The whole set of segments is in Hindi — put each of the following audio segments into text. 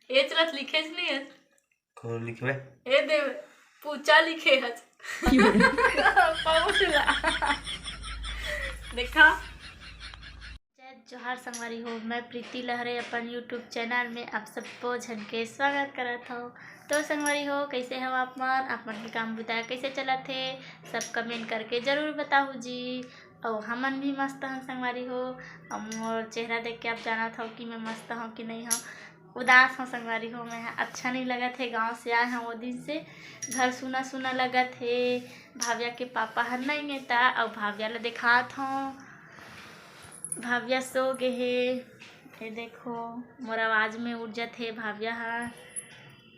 ए चलत लिखे नहीं है। कौन लिखवे? ए दे पूछा लिखे है। देखा। जोहार संगवारी हो, मैं प्रीति लहरे अपन यूट्यूब चैनल में आप सबको झन के स्वागत करत हूँ। तो संगवारी हो, कैसे हो आप मन के काम बताया कैसे चला थे, सब कमेंट करके ज़रूर बताओ जी। और हमन भी मस्त हैं संगवारी हो। और चेहरा देख के आप जाना था कि मैं मस्त हूँ कि नहीं हूँ। उदास हूँ संगवारी हो, मैं अच्छा नहीं लगा थे। गांव से आए हैं वो दिन से, घर सुना सुना लगा थे। भाव्या के पापा हर नहीं था और भाव्या ला देखा था। भाव्या सो गए है। ये देखो मोर आवाज में उठ जाते भाव्या है।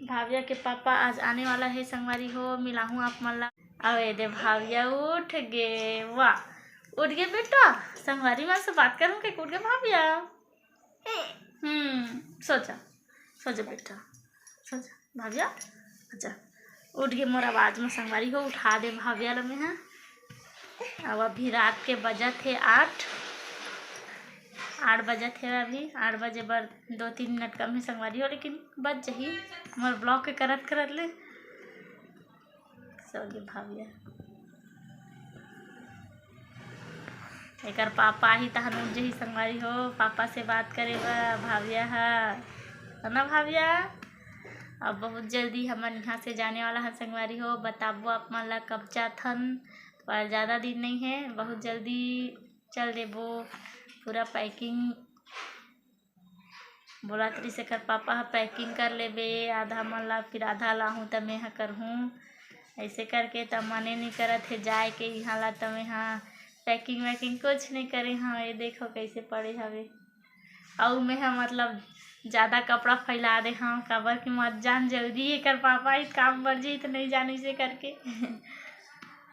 भाव्या के पापा आज आने वाला है संगवारी हो, मिला हूँ आप मन ला। अब ये दे भाव्या उठ गए। वाह, उठ गए बेटा। संगवारी माँ से बात करूँ कि उठ गए भाव्या। सोचा सोचा बेटा, सोचा भाव्या। अच्छा उठ गए मोर आवाज में संगवारी हो, उठा दे भाव्या ला में है। अब अभी रात के बजा थे 8 बजे थे। अभी 8 बजे बर 2-3 मिनट कम ही संगवारी हो, लेकिन बच जही मोर ब्लॉग के करत करत ले सो गए भाव्या। एकर पापा ही तहन उठ जही संगवारी हो, पापा से बात करे भाव्या है ना भाव्या। अब बहुत जल्दी हमन यहाँ से जाने वाला है संगवारी हो। बताबो आप मन ला कब जाथन, पर ज़्यादा दिन नहीं है, बहुत जल्दी चल देबो। पूरा पैकिंग बोला तरी से कर पापा हा पैकिंग कर लेबे, आधा मन ला फिर आधा लाहूँ त मैं हा करहूँ। ऐसे करके तब मने नहीं करत है जाए के यहाँ ला। त मैं हाँ पैकिंग वैकिंग कुछ नहीं करे। हाँ ये देखो कैसे पड़े हवे। और मैं हाँ मतलब ज़्यादा कपड़ा फैला दे। हाँ काबर की मत जान जल्दी ये कर पापा ही काम बढ़ जाई तो नहीं जाने से करके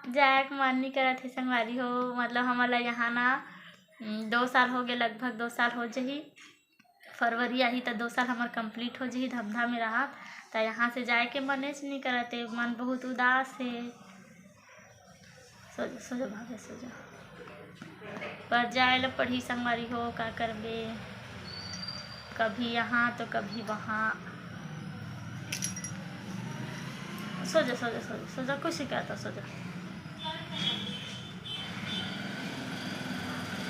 जाए के मन नहीं करत है संगवारी हो। मतलब हमारा यहाँ ना 2 साल हो गए, लगभग 2 साल हो जही। फरवरी आई तो 2 साल हमार कंप्लीट हो जही धमधा में रहा। तो यहाँ से जाए के मनेच नहीं करते, मन बहुत उदास है। सोजा सोजा भागे सोजा, पर जाए ला पढ़ी संगवारी हो, का करबे, कभी यहाँ तो कभी वहाँ। सोजा सोजा सोजा सोजा, कुछ शिकायत सोजा।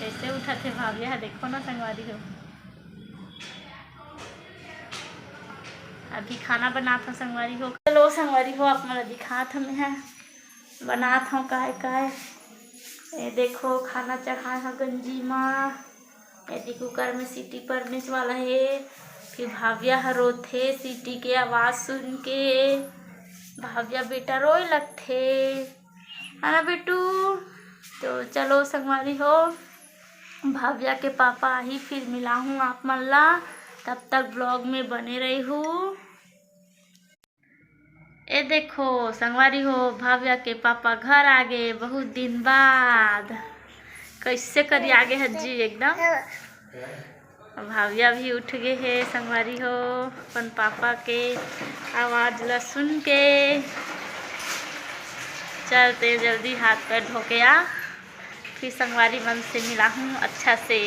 कैसे उठा थे भाव्या है, देखो ना संगवारी हो। अभी खाना बनाता संगवारी हो। चलो संगवारी हो, आप मला दिखात हमें है बनात हूँ काय। ये देखो खाना चढ़ाए है गंजी माँ। यदि कुकर में सीटी पड़ने वाला है। फिर भाव्या है रोथे सीटी के आवाज़ सुन के। भाव्या बेटा रोए लगथे है ना बेटू। तो चलो संगवारी हो, भाव्या के पापा ही फिर मिला हूँ आप मन ला। तब तक ब्लॉग में बने रही हूँ। ये देखो संगवारी हो, भाव्या के पापा घर आ गए बहुत दिन बाद। कैसे करी आगे है जी एकदम। भाव्या भी उठ गए है संगवारी हो, अपन पापा के आवाज ला सुन के। चलते जल्दी हाथ पैर धो के आ, फिर संगवारी मन से मिला हूँ अच्छा से।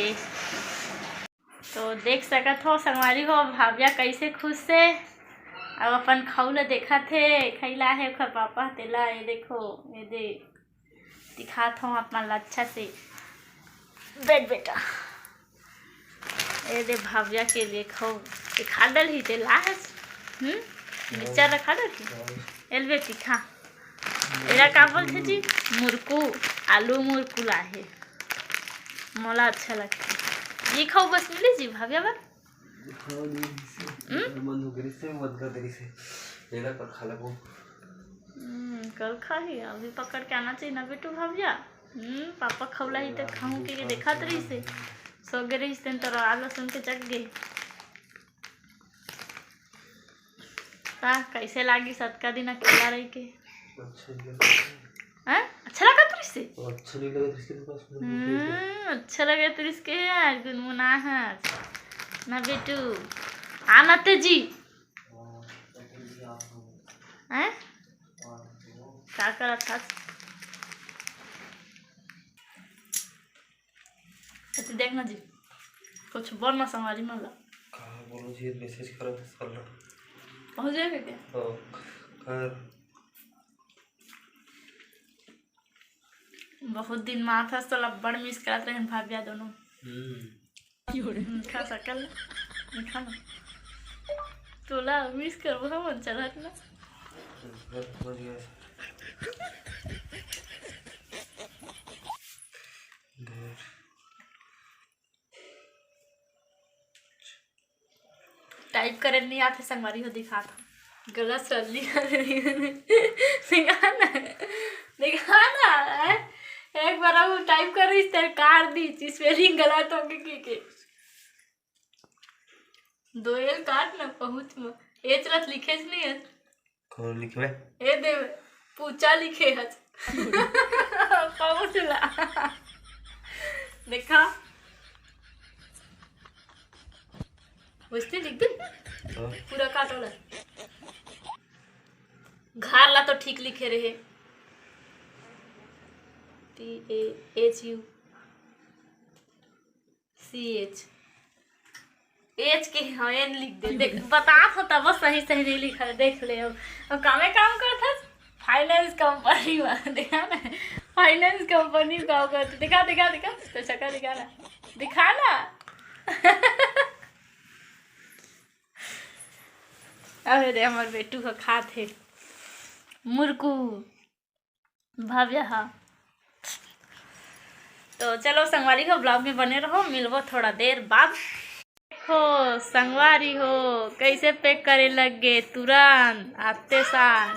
तो देख सकत हो संगवारी हो, भाव्या कैसे खुश से अब अपन खाऊला देखा थे। खैला है ओखर पापा तेला। ये देखो ये दे दिखात हूँ अपन ला अच्छा से। बैठ बेटा, ये दे भाव्या के लिए खाओ। खा डल ही तेला है मिर्चा रखा डल एल बेटी खा। एरा का बोलते जी, मुरकू आलू मुरकू लाहे, मोला अच्छा लगता। ये खाओ बस मिले जी भाव्या बार। कल खा ही अभी पकड़ के आना चाहिए ना बेटू भाव्या। पापा खवला ही तो खाऊं के देखा रही से सो गए रही तो आलो सुन के जग गए। कैसे लागी सतका दिन अकेला रही के। अच्छा लगा तुझ से। अच्छा लगा तुझ के गुनगुना है ना बेटू। आना तेजी हैं क्या करा था। देखना जी कुछ बोलना संगवारी मन ला। बोलो जी मैसेज करो तो चल रहा पहुँच जाएगा क्या? कर बहुत दिन माथा तो लब्बड़ मिस करते हैं भाभिया दोनों। खा सकल खा ना तोला मिस करबो हम चलत ना पहुंच गया टाइप करे नहीं आते संगवारी हो दिखा था गलत सर दिखा ना एक बार वो टाइप कर रही तेरे कार दी स्पेलिंग गलत हो गई के दो एल काट ना पहुंच में ए चलत लिखे नहीं है कौन लिखवे ए दे पूछा लिखे है पहुंच ला देखा वैसे लिख दे पूरा काटो ला घर ला तो ठीक लिखे रहे TAHUCH एच के हाँ एन लिख दे देख बता होता बस सही सही नहीं लिखा है देख ले अब कामे काम करता फाइनेंस कंपनी में देखा ना फाइनेंस कंपनी का करते दिखा दिखा दिखा तो चक्का दिखा ना दिखा ना अरे हमारे बेटू का खाते मुर्कू भव्य हा तो चलो संगवारी हो ब्लॉग में बने रहो मिलबो थोड़ा देर बाद हो संगवारी हो कैसे पैक करे लग गए तुरंत आते साथ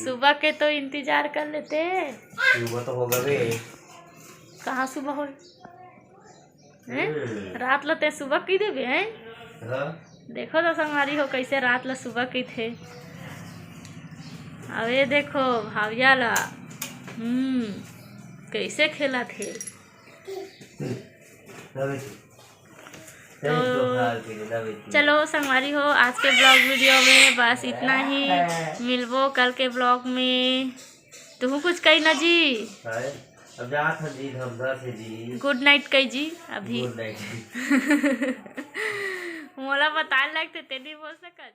सुबह के तो इंतजार कर लेते सुबह तो होगा बे कहाँ सुबह हो रात लते सुबह की देवे हैं देखो तो संगवारी हो कैसे रात ला सुबह की थे अब ये देखो भाविया ला कैसे खेला थे तो चलो संगवारी हो आज के ब्लॉग वीडियो में बस इतना ही मिलबो कल के ब्लॉग में तू कुछ कही ना जी अब जा था जी धमधा से जी गुड नाइट कही जी अभी गुड नाइट मोला बता लगते तेरी बोल सकत।